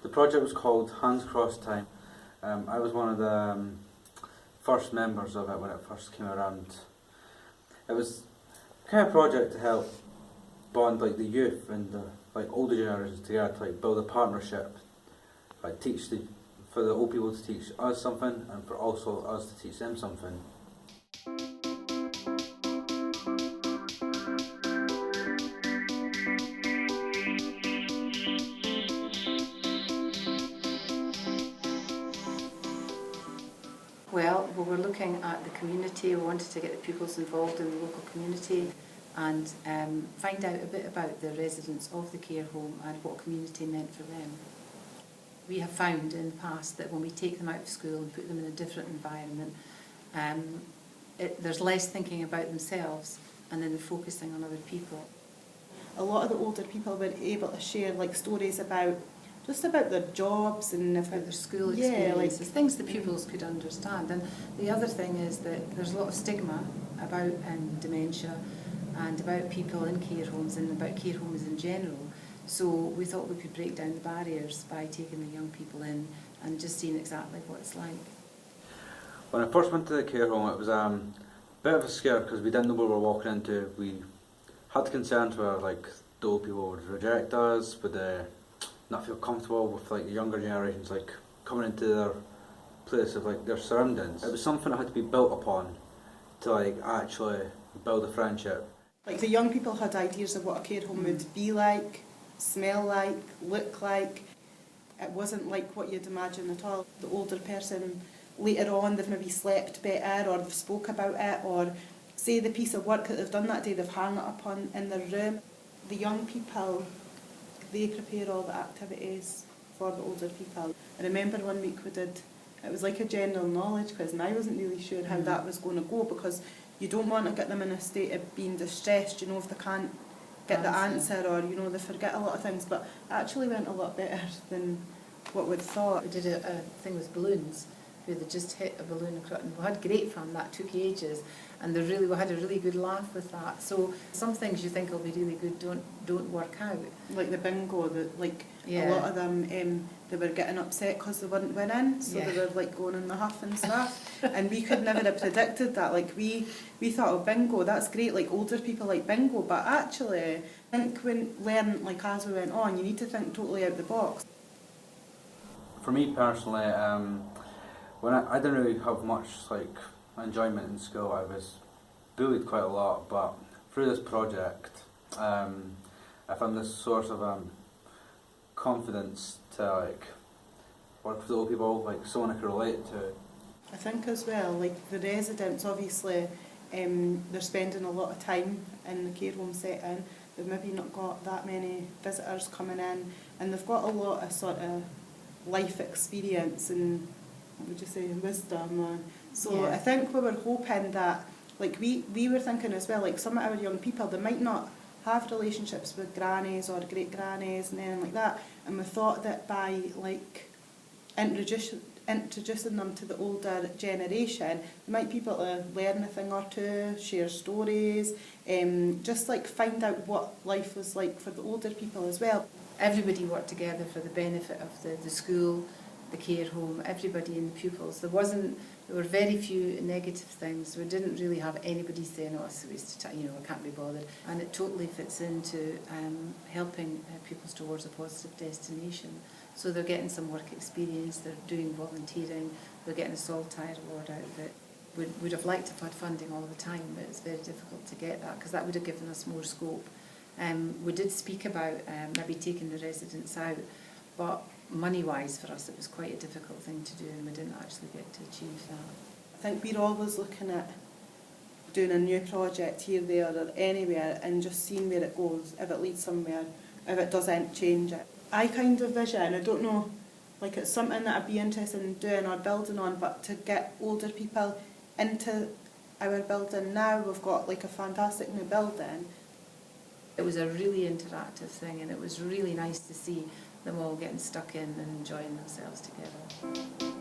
The project was called Hands Cross Time. I was one of the first members of it when it first came around. It was kind of project to help bond like the youth and the older generations together to build a partnership, for the old people to teach us something and for also us to teach them something. Well, we were looking at the community. We wanted to get the pupils involved in the local community and find out a bit about the residents of the care home and what community meant for them. We have found in the past that when we take them out of school and put them in a different environment, there's less thinking about themselves and then they're focusing on other people. A lot of the older people were able to share stories about their jobs and about their school experiences, things the pupils could understand. And the other thing is that there's a lot of stigma about dementia and about people in care homes and about care homes in general. So we thought we could break down the barriers by taking the young people in and just seeing exactly what it's like. When I first went to the care home, it was a bit of a scare because we didn't know what we were walking into. We had concerns where the old people would reject us, would not feel comfortable with the younger generations coming into their place of their surroundings. It was something that had to be built upon to actually build a friendship. The young people had ideas of what a care home would be like, smell like, look like. It wasn't like what you'd imagine at all. The older person, later on, they've maybe slept better or they've spoke about it, or say the piece of work that they've done that day, they've hung it up in their room. The young people, they prepare all the activities for the older people. I remember one week it was like a general knowledge quiz, and I wasn't really sure how that was going to go, because you don't want to get them in a state of being distressed, if they can't get the answer, or they forget a lot of things. But it actually went a lot better than what we'd thought. We did a thing with balloons where they just hit a balloon across, and we had great fun. That took ages, and we had a really good laugh with that. So some things you think will be really good don't work out. Like the bingo, a lot of them they were getting upset because they weren't winning, so they were going in the huff and stuff. And we could never have predicted that. We thought, oh, bingo, that's great. Older people like bingo, but actually, I think when learn as we went on, you need to think totally out the box. For me personally, when I didn't really have much enjoyment in school. I was bullied quite a lot, but through this project, I found this source of confidence to work with old people, someone I could relate to. I think as well, the residents, obviously, they're spending a lot of time in the care home setting. They've maybe not got that many visitors coming in, and they've got a lot of sort of life experience and, what would you say, wisdom. So I think we were hoping that, we were thinking as well, some of our young people, they might not have relationships with grannies or great grannies and anything like that, and we thought that by introducing them to the older generation, they might be able to learn a thing or two, share stories, just find out what life was like for the older people as well. Everybody worked together for the benefit of the school, the care home, everybody in the pupils. There were very few negative things. We didn't really have anybody saying, oh, it's a waste of time, I can't be bothered. And it totally fits into helping pupils towards a positive destination. So they're getting some work experience, they're doing volunteering, they're getting a Saltire award out of it. We would have liked to have had funding all the time, but it's very difficult to get that because that would have given us more scope. We did speak about maybe taking the residents out, but money-wise for us it was quite a difficult thing to do, and we didn't actually get to achieve that. I think we're always looking at doing a new project here, there or anywhere and just seeing where it goes, if it leads somewhere, if it doesn't, change it. I kind of vision, I don't know, it's something that I'd be interested in doing or building on, but to get older people into our building now, we've got a fantastic new building. It was a really interactive thing, and it was really nice to see them all getting stuck in and enjoying themselves together.